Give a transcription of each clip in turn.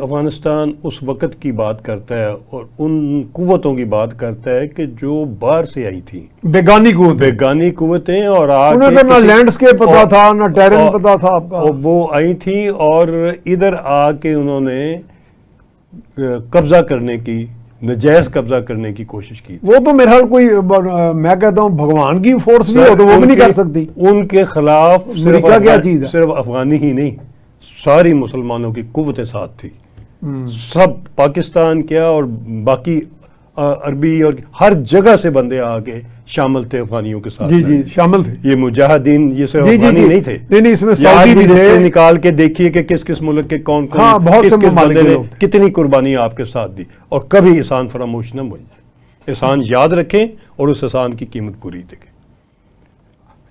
افغانستان اس وقت کی بات کرتا ہے اور ان قوتوں کی بات کرتا ہے کہ جو باہر سے آئی تھیں، بیگانی قوتیں، اور انہیں تو نہ لینڈسکیپ پتا تھا نہ ٹیرن پتا تھا آپ کا، وہ آئی تھیں اور ادھر آ کے انہوں نے قبضہ کرنے کی، نجائز قبضہ کرنے کی کوشش کی. وہ تو میرا حال کوئی، میں کہتا ہوں بھگوان کی فورس بھی ہو تو وہ بھی نہیں کر سکتی. ان کے خلاف امریکہ کیا چیز ہے؟ صرف افغانی ہی نہیں، ساری مسلمانوں کی قوتیں ساتھ تھی. سب پاکستان کیا اور باقی عربی اور ہر جگہ سے بندے آ کے شامل تھے افغانیوں کے ساتھ. جی شامل تھے. یہ مجاہدین یہ صرف افغانی نہیں تھے. نہیں اس میں سعودی بھی تھے. نکال کے دیکھیے کہ کس کس ملک کے کون کون بہت سے ممالک نے کتنی قربانی آپ کے ساتھ دی، اور کبھی احسان فراموش نہ بھول جائے. احسان یاد رکھیں اور اس احسان کی قیمت پوری دیں.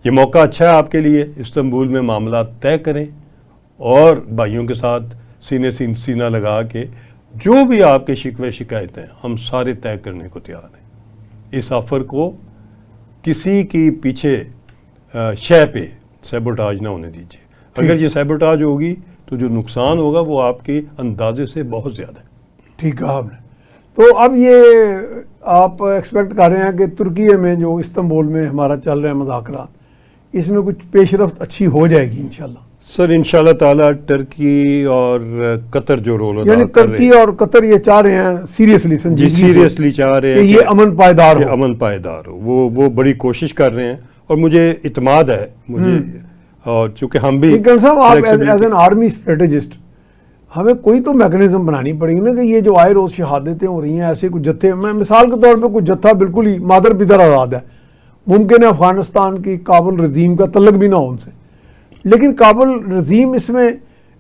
یہ موقع اچھا ہے آپ کے لیے، استنبول میں معاملات طے کریں اور بھائیوں کے ساتھ سینے سینہ لگا کے جو بھی آپ کے شکوے شکایتیں ہیں ہم سارے طے کرنے کو تیار ہیں. اس آفر کو کسی کی پیچھے شے پہ سیبوٹاج نہ ہونے دیجیے. اگر یہ سیبوٹاج ہوگی تو جو نقصان ہوگا وہ آپ کے اندازے سے بہت زیادہ ہے. ٹھیک ہے آپ نے. تو اب یہ آپ ایکسپیکٹ کر رہے ہیں کہ ترکی میں جو استنبول میں ہمارا چل رہے ہیں مذاکرات، اس میں کچھ پیش رفت اچھی ہو جائے گی انشاءاللہ؟ سر انشاءاللہ تعالیٰ ٹرکی اور قطر جو رول ادا یعنی ترکی اور قطر یہ چاہ رہے ہیں سیریسلی چاہ رہے ہیں کہ یہ امن پائیدار ہو. وہ بڑی کوشش کر رہے ہیں اور مجھے اعتماد ہے مجھے، اور چونکہ ہم بھی صاحب آپ ایز این آرمی اسٹریٹجسٹ ہمیں کوئی تو میکنزم بنانی پڑے گی نا کہ یہ جو آئے روز شہادتیں ہو رہی ہیں، ایسے کچھ جتھے، میں مثال کے طور پہ کچھ جتھا بالکل ہی مادر پدر آزاد ہے، ممکن ہے افغانستان کی کابل رژیم کا تعلق بھی نہ ہو ان سے، لیکن کابل رژیم اس میں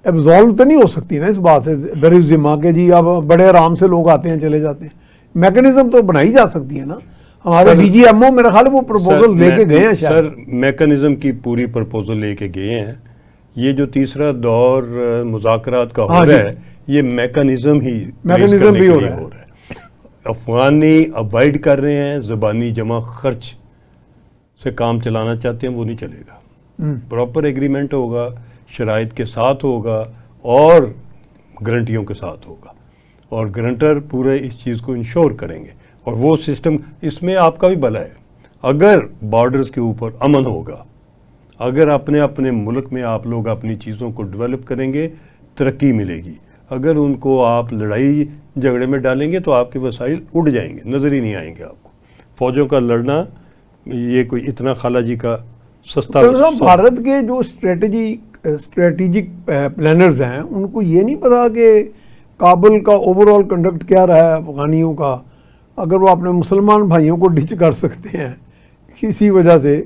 ایبزالو تو نہیں ہو سکتی نا اس بات سے بری ذمہ کہ جی اب بڑے آرام سے لوگ آتے ہیں چلے جاتے ہیں. میکنزم تو بنائی جا سکتی ہے نا. ہمارے ڈی جی ایم او میرا خیال وہ پروپوزل لے کے گئے ہیں شاید. سر میکنزم کی پوری پروپوزل لے کے گئے ہیں. یہ جو تیسرا دور مذاکرات کا ہو رہا ہے یہ میکنزم بھی ہو رہا ہے. افغانی اوائڈ کر رہے ہیں، زبانی جمع خرچ سے کام چلانا چاہتے ہیں، وہ نہیں چلے گا. پراپر ایگریمنٹ ہوگا، شرائط کے ساتھ ہوگا اور گارنٹیوں کے ساتھ ہوگا، اور گارنٹر پورے اس چیز کو انشور کریں گے. اور وہ سسٹم اس میں آپ کا بھی بھلا ہے. اگر بارڈرز کے اوپر امن ہوگا، اگر اپنے ملک میں آپ لوگ اپنی چیزوں کو ڈیولپ کریں گے، ترقی ملے گی. اگر ان کو آپ لڑائی جھگڑے میں ڈالیں گے تو آپ کے وسائل اڑ جائیں گے، نظر ہی نہیں آئیں گے آپ کو. فوجوں کا لڑنا یہ کوئی اتنا خالہ جی کا سستا. بھارت کے جو اسٹریٹجک پلانرز ہیں ان کو یہ نہیں پتا کہ کابل کا اوور آل کنڈکٹ کیا رہا ہے افغانیوں کا. اگر وہ اپنے مسلمان بھائیوں کو ڈچ کر سکتے ہیں کسی وجہ سے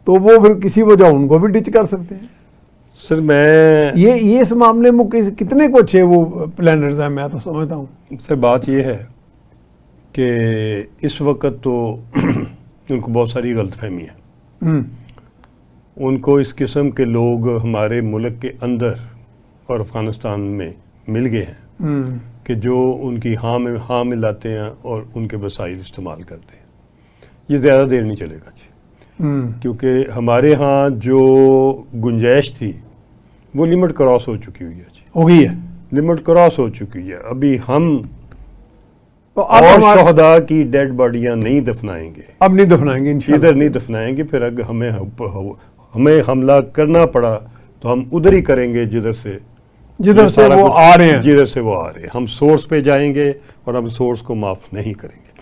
تو وہ پھر کسی وجہ ان کو بھی ڈچ کر سکتے ہیں. سر میں یہ اس معاملے میں کتنے کو اچھے وہ پلانرز ہیں میں تو سمجھتا ہوں. سر بات یہ ہے کہ اس وقت تو ان کو بہت ساری غلط فہمی ہے. ان کو اس قسم کے لوگ ہمارے ملک کے اندر اور افغانستان میں مل گئے ہیں کہ جو ان کی ہاں میں لاتے ہیں اور ان کے وسائل استعمال کرتے ہیں. یہ زیادہ دیر نہیں چلے گا جی، کیونکہ ہمارے ہاں جو گنجائش تھی وہ لمٹ کراس ہو چکی ہوئی ہے جی. ہو گئی ہے، لمٹ کراس ہو چکی ہے. ابھی ہم اور شہداء کی ڈیڈ باڈیاں نہیں دفنائیں گے، اب نہیں دفنائیں گے انشاءاللہ. ادھر نہیں دفنائیں گے. پھر اگر ہمیں حملہ کرنا پڑا تو ہم ادھر ہی کریں گے جدھر سے وہ آ رہے ہیں. جدھر سے وہ آ رہے ہیں. ہم سورس پہ جائیں گے اور ہم سورس کو معاف نہیں کریں گے.